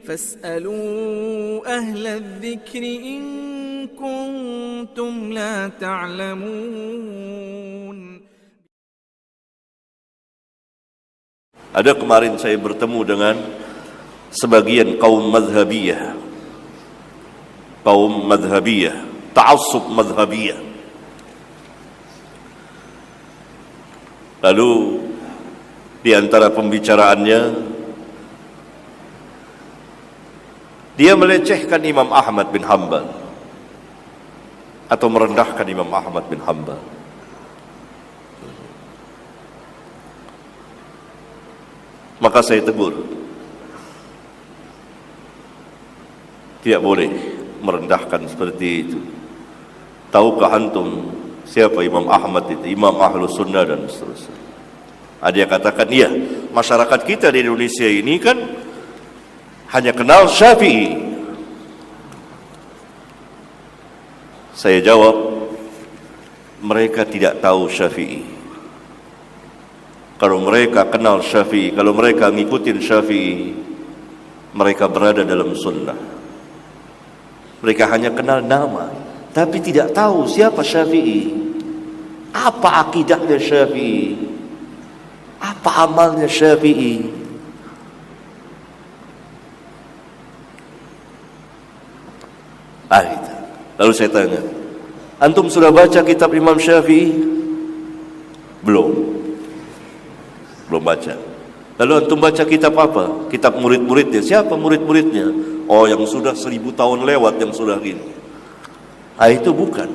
فاسألوا أهل الذكر إن كنتم لا تعلمون. Ada kemarin saya bertemu dengan sebagian kaum madhabiyah, ta'assub madhabiyah. Lalu di antara pembicaraannya dia melecehkan Imam Ahmad bin Hanbal atau merendahkan Imam Ahmad bin Hanbal. Maka saya tegur, tidak boleh merendahkan seperti itu. Tahukah antum siapa Imam Ahmad itu? Imam Ahlus Sunnah dan seterusnya. Ada yang katakan, iya, masyarakat kita di Indonesia ini kan hanya kenal Syafi'i. Saya jawab, mereka tidak tahu Syafi'i. Kalau mereka kenal Syafi'i, kalau mereka ngikutin Syafi'i, mereka berada dalam sunnah. Mereka hanya kenal nama, tapi tidak tahu siapa Syafi'i, apa akidahnya Syafi'i, apa amalnya Syafi'i. Gitu. Lalu saya tanya, antum sudah baca kitab Imam Syafi'i? Belum baca. Lalu antum baca kitab apa? Kitab murid-muridnya. Siapa murid-muridnya? Oh, yang sudah 1000 tahun lewat, yang sudah gini. Itu bukan.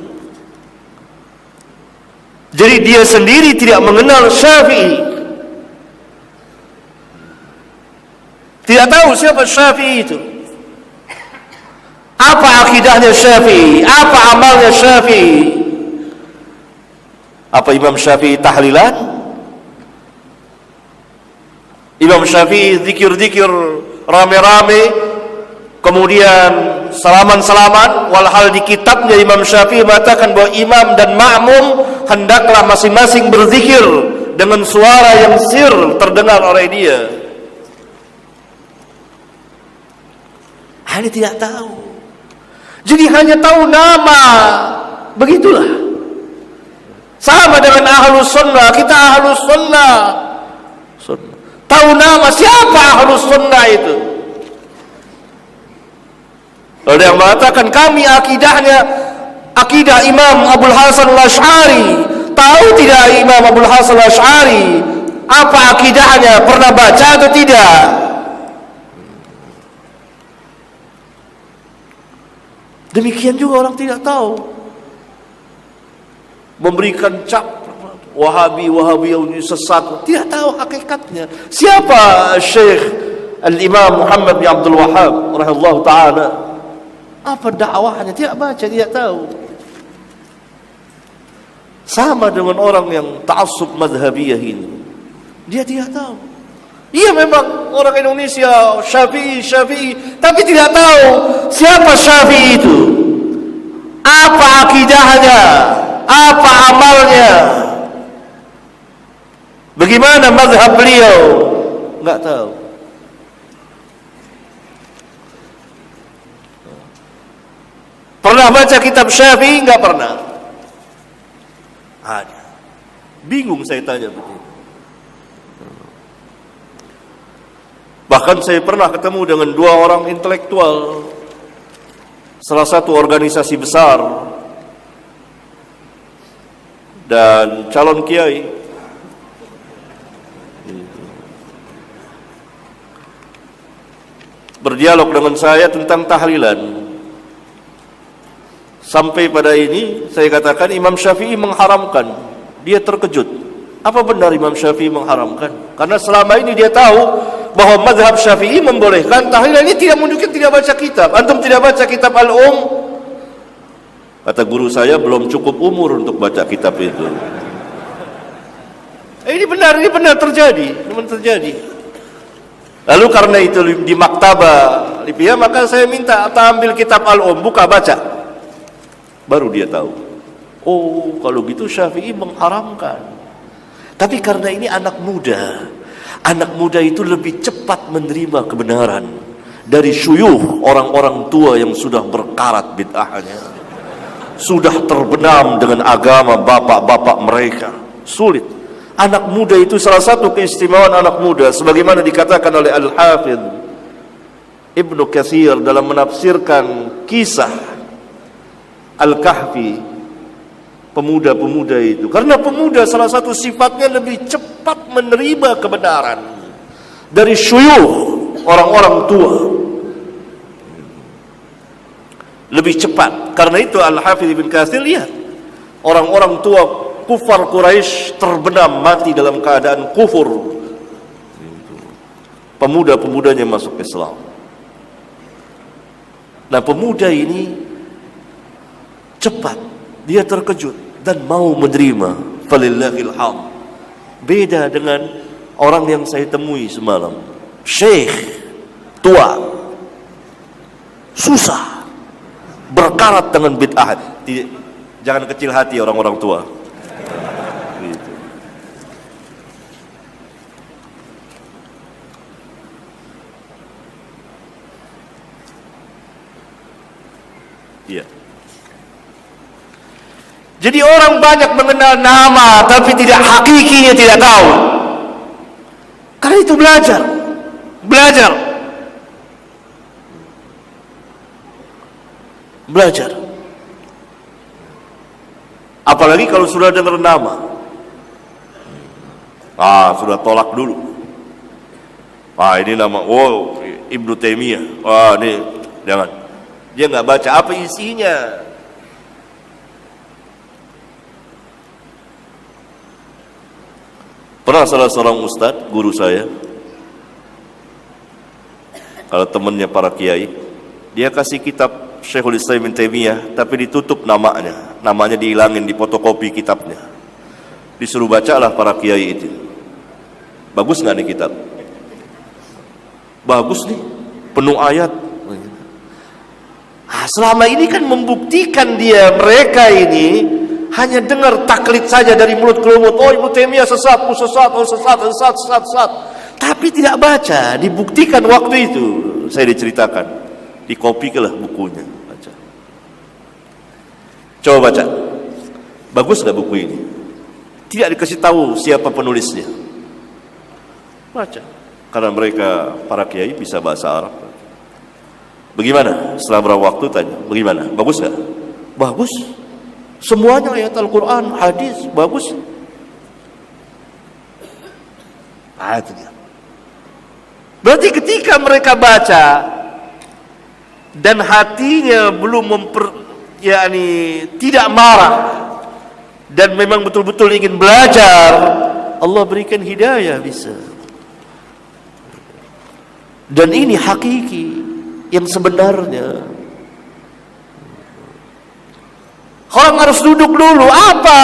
Jadi dia sendiri tidak mengenal Syafi'i, tidak tahu siapa Syafi'i itu, apa akidahnya Syafi'i, apa amalnya Syafi'i. Apa Imam Syafi'i tahlilan? Imam Syafi'i zikir-zikir rame-rame, kemudian salaman-salaman. Walhal di kitabnya Imam Syafi'i mengatakan bahwa imam dan makmum hendaklah masing-masing berzikir dengan suara yang sir terdengar oleh dia. Hanya tidak tahu. Jadi hanya tahu nama. Begitulah. Sama dengan Ahlus Sunnah. Kita Ahlus Sunnah. Tahu nama siapa Ahlus Sunnah itu. Ada yang mengatakan kami akidahnya akidah Imam Abul Hasan Al-Asy'ari. Tahu tidak Imam Abul Hasan Al-Asy'ari apa akidahnya? Pernah baca atau tidak? Demikian juga orang tidak tahu, memberikan cap Wahabi yang sesat, tidak tahu hakikatnya. Siapa Syekh Al-Imam Muhammad bin Abdul Wahhab rahimahullah ta'ala? Apa dakwahnya? Tidak baca, tidak tahu. Sama dengan orang yang ta'assub madhabiyah ini, dia tidak tahu. Iya, memang orang Indonesia Syafi'i, tapi tidak tahu siapa Syafi'i itu, apa akidahnya, apa amalnya, bagaimana mazhab beliau, enggak tahu. Pernah baca kitab Syafi'i? Enggak pernah. Ada. Bingung saya tanya begitu. Bahkan saya pernah ketemu dengan 2 orang intelektual salah satu organisasi besar dan calon kiai. Berdialog dengan saya tentang tahlilan. Sampai pada ini saya katakan Imam Syafi'i mengharamkan. Dia terkejut. Apa benar Imam Syafi'i mengharamkan? Karena selama ini dia tahu bahwa mazhab Syafi'i membolehkan tahlilan. Ini tidak mungkin tidak baca kitab. Antum tidak baca kitab Al-Um? Kata guru saya, belum cukup umur untuk baca kitab itu. Ini benar terjadi. Lalu karena itu di maktabah Libya, maka saya minta ambil kitab Al-Um, buka baca. Baru dia tahu. Oh, kalau gitu Syafi'i mengharamkan. Tapi karena ini anak muda itu lebih cepat menerima kebenaran dari syuyuh, orang-orang tua yang sudah berkarat bid'ahnya, sudah terbenam dengan agama bapak-bapak mereka. Sulit. Anak muda itu salah satu keistimewaan anak muda, sebagaimana dikatakan oleh Al-Hafidh Ibnu Katsir dalam menafsirkan kisah Al-Kahfi, pemuda-pemuda itu. Karena pemuda salah satu sifatnya lebih cepat menerima kebenaran dari syuyuh, orang-orang tua. Lebih cepat. Karena itu Al-Hafidh Ibnu Katsir lihat, orang-orang tua kufar Quraisy terbenam mati dalam keadaan kufur. Pemuda-pemudanya masuk Islam. Nah, pemuda ini cepat, dia terkejut dan mau menerima. Falillahil hamd. Beda dengan orang yang saya temui semalam, syekh tua, susah, berkarat dengan bid'ah. Jangan kecil hati orang-orang tua. Gitu. Iya. Jadi orang banyak mengenal nama tapi tidak hakikinya, tidak tahu. Karena itu belajar. Apalagi kalau sudah dengar nama, sudah tolak dulu. Ini nama, Ibnu Taimiyah. Ini jangan. Dia nggak baca apa isinya. Pernah salah seorang ustadz, guru saya, kalau temannya para kiai, dia kasih kitab Syekhul Islam Ibnu Taimiyah, tapi ditutup namanya dihilangin, difotokopi kitabnya. Disuruh bacalah para kiai itu. Bagus nggak nih kitab? Bagus nih, penuh ayat. Selama ini kan membuktikan mereka ini hanya dengar taklid saja dari mulut ke mulut. Ibnu Taimiyah sesat. Tapi tidak baca, dibuktikan waktu itu. Saya diceritakan, dikopikanlah bukunya, baca. Coba baca. Bagus nggak buku ini? Tidak dikasih tahu siapa penulisnya. Baca. Karena mereka para kiai bisa bahasa Arab. Bagaimana? Setelah berapa waktu tanya, bagaimana? Bagus nggak? Bagus. Semuanya ayat Al-Quran, hadis, bagus. Itu dia. Berarti ketika mereka baca dan hatinya belum tidak marah dan memang betul-betul ingin belajar, Allah berikan hidayah bisa. Dan ini hakiki yang sebenarnya. Orang harus duduk dulu. Apa?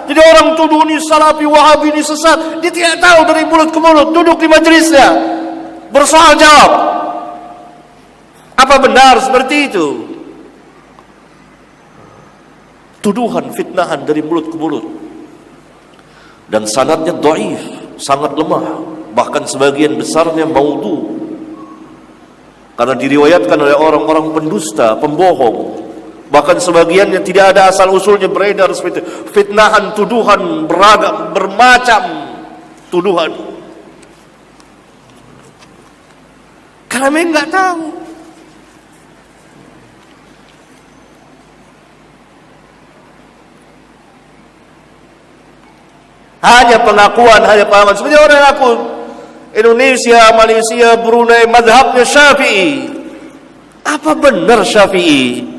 Jadi orang tuduh ini Salafi, Wahabi, ini sesat. Dia tidak tahu dari mulut ke mulut. Duduk di majelisnya, bersoal jawab. Apa benar seperti itu? Tuduhan, fitnahan dari mulut ke mulut. Dan sanadnya dhaif, sangat lemah. Bahkan sebagian besarnya maudhu. Karena diriwayatkan oleh orang-orang pendusta, pembohong. Bahkan sebagiannya tidak ada asal usulnya, beredar seperti itu. Fitnahan, tuduhan beragam, bermacam tuduhan. Karena mereka nggak tahu. Hanya pengakuan, hanya pahaman. Seperti orang yang aku Indonesia, Malaysia, Brunei, mazhabnya Syafi'i. Apa benar Syafi'i?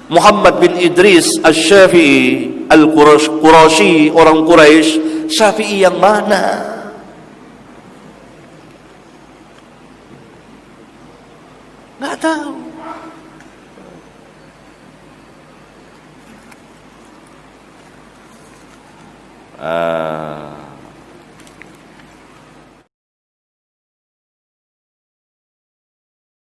Muhammad bin Idris Asy-Syafi'i Al-Qurashi, orang Quraisy, Syafi'i yang mana? Nggak tahu.